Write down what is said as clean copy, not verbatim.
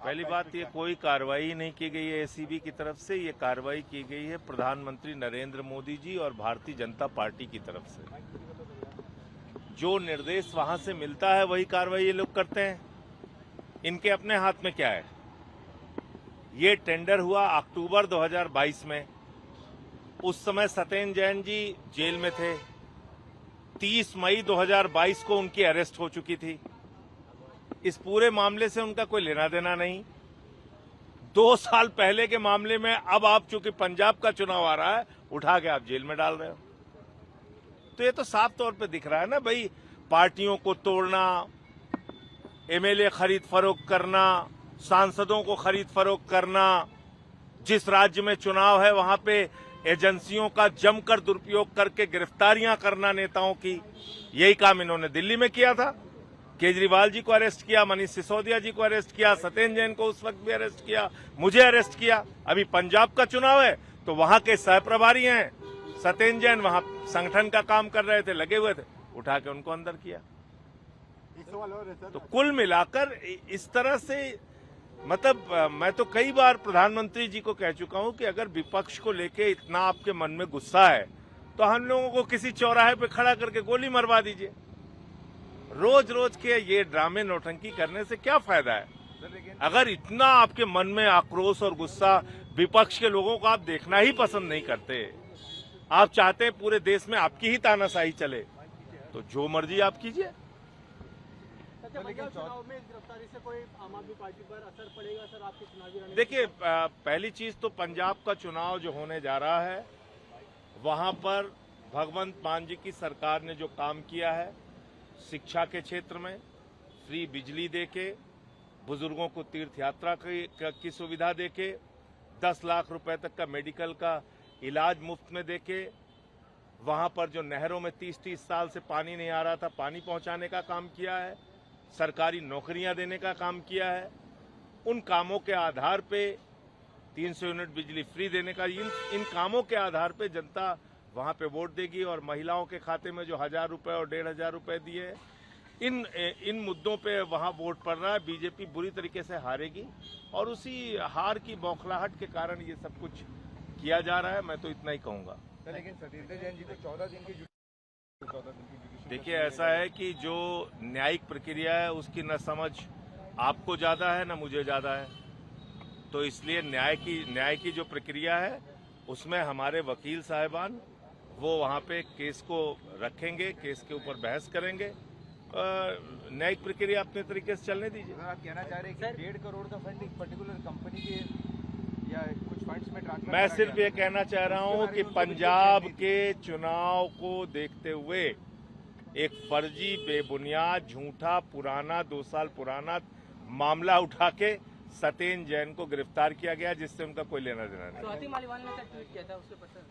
पहली बात, ये कोई कार्रवाई नहीं की गई है एसीबी की तरफ से। ये कार्रवाई की गई है प्रधानमंत्री नरेंद्र मोदी जी और भारतीय जनता पार्टी की तरफ से। जो निर्देश वहां से मिलता है वही कार्रवाई ये लोग करते हैं। इनके अपने हाथ में क्या है? ये टेंडर हुआ अक्टूबर 2022 में। उस समय सत्येंद्र जैन जी जेल में थे। 30 मई 2022 को उनकी अरेस्ट हो चुकी थी। इस पूरे मामले से उनका कोई लेना देना नहीं। 2 साल पहले के मामले में अब आप चूंकि पंजाब का चुनाव आ रहा है, उठा के आप जेल में डाल रहे हो। तो ये तो साफ तौर पे दिख रहा है ना भाई, पार्टियों को तोड़ना, एमएलए खरीद फरोख्त करना, सांसदों को खरीद फरोख्त करना, जिस राज्य में चुनाव है वहां पे एजेंसियों का जमकर दुरुपयोग करके गिरफ्तारियां करना नेताओं की। यही काम इन्होंने दिल्ली में किया था। केजरीवाल जी को अरेस्ट किया, मनीष सिसोदिया जी को अरेस्ट किया, सत्येंद्र जैन को उस वक्त भी अरेस्ट किया, मुझे अरेस्ट किया। अभी पंजाब का चुनाव है तो वहां के सहप्रभारी हैं सत्येंद्र जैन, वहां संगठन का काम कर रहे थे, लगे हुए थे, उठा के उनको अंदर किया। तो कुल मिलाकर इस तरह से मतलब मैं तो कई बार प्रधानमंत्री जी को कह चुका हूं कि अगर विपक्ष को लेके इतना आपके मन में गुस्सा है तो हम लोगों को किसी चौराहे पे खड़ा करके गोली मरवा दीजिए। रोज रोज के ये ड्रामे नौटंकी करने से क्या फायदा है? अगर इतना आपके मन में आक्रोश और गुस्सा विपक्ष के लोगों को आप देखना ही पसंद नहीं करते, आप चाहते हैं पूरे देश में आपकी ही तानाशाही चले, तो जो मर्जी आप कीजिए। पंजाब चुनाव में गिरफ्तारी से कोई आम आदमी पार्टी पर असर पड़ेगा सर आपकी चुनावी रणनीति? देखिए, पहली चीज तो पंजाब का चुनाव जो होने जा रहा है वहां पर भगवंत मान जी की सरकार ने जो काम किया है, शिक्षा के क्षेत्र में फ्री बिजली देके, बुजुर्गों को तीर्थ यात्रा की सुविधा देके, 10 लाख रुपए तक का मेडिकल का इलाज मुफ्त में देके, वहां पर जो नहरों में 30-30 साल से पानी नहीं आ रहा था, पानी पहुंचाने का काम किया है, सरकारी नौकरियां देने का काम किया है। उन कामों के आधार पे 300 यूनिट बिजली फ्री देने का, इन कामों के आधार पे जनता वहां पे वोट देगी। और महिलाओं के खाते में जो 1000 रुपए और 1500 रुपए दिए, इन मुद्दों पे वहां वोट पड़ रहा है। बीजेपी बुरी तरीके से हारेगी और उसी हार की बौखलाहट के कारण ये सब कुछ किया जा रहा है। मैं तो इतना ही कहूंगा। लेकिन सत्येंद्र जैन जी को 14 दिन की देखिए, ऐसा है कि जो न्यायिक प्रक्रिया है उसकी न समझ आपको ज्यादा है न मुझे ज्यादा है। तो इसलिए न्याय की जो प्रक्रिया है उसमें हमारे वकील साहिबान वो वहां पे केस को रखेंगे, केस के ऊपर बहस करेंगे। न्यायिक प्रक्रिया अपने तरीके से चलने दीजिए। आप कहना चाह रहे हैं कि 1.5 करोड़ का फंड एक पर्टिकुलर कंपनी के या कुछ फंड्स में ट्रांसफर? मैं सिर्फ ये कहना चाह रहा हूं कि पंजाब के चुनाव को देखते हुए एक फर्जी, बेबुनियाद, झूठा, पुराना 2 साल पुराना मामला उठा के सत्येंद्र जैन को गिरफ्तार किया गया, जिससे उनका कोई लेना देना नहीं। स्वाति मालीवाल ने ट्वीट किया था उसके पश्चात